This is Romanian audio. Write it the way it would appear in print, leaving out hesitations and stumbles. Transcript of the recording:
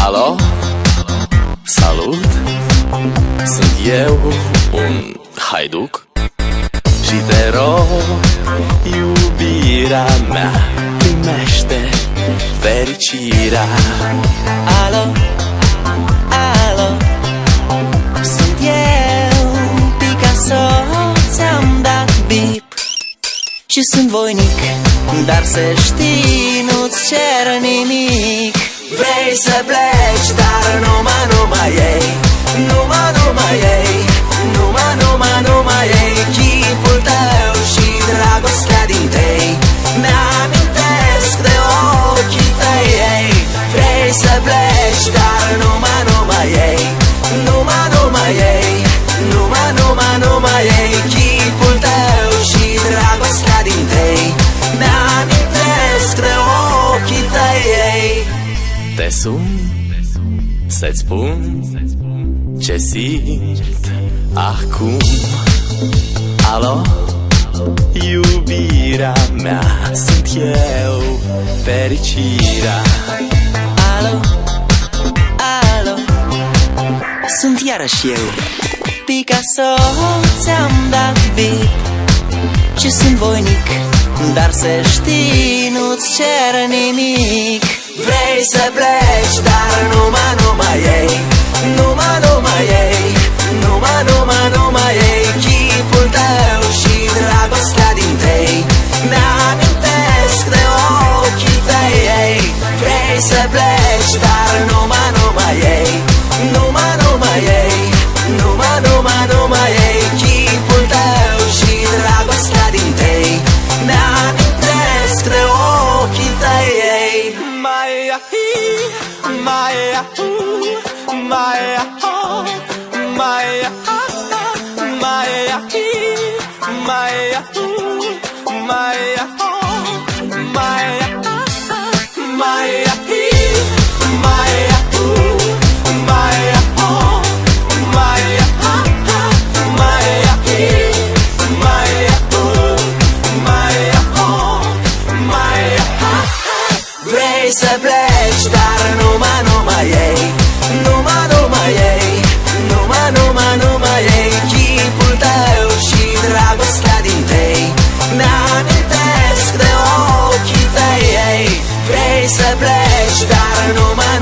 Alo, salut, sunt eu, un haiduc și te rog, iubirea mea, primește fericirea. Alo, alo, sunt eu, Picasso, ți-am dat bip și sunt voinic, dar să știi, nu-ți cer nimic. Vrei să pleci, dar numai ei, numai ei, numai ei, chipul tău și dragostea din tei mi-amintesc de ochii tăi, ei. Vrei să pleci, dar numai ei, numai ei, numai ei, chipul tău și dragostea din tei mi-amintesc de ochii tăi, ei. Te sun să-ți spun ce simt acum. Alo, iubirea mea, sunt eu, fericirea. Alo, alo, sunt iarăși eu, Picasso, ți-am dat bip și sunt voinic, dar să știi, nu-ți cer nimic. Vrei să pleci, dar numai ei, numai ei, numai ei, chipul tău și dragostea din tei mi-amintesc de ochii tăi, ei. Vrei să pleci, dar numai ei, numai ei, numai ei, chipul tău și dragostea din tei mi-amintesc de ochii tăi, ei. Vrei să pleci, dar numai ei, numai ei, numai ei, chipul tău și dragostea din tei mi-amintesc de ochii tăi, ei. Vrei să pleci, dar numai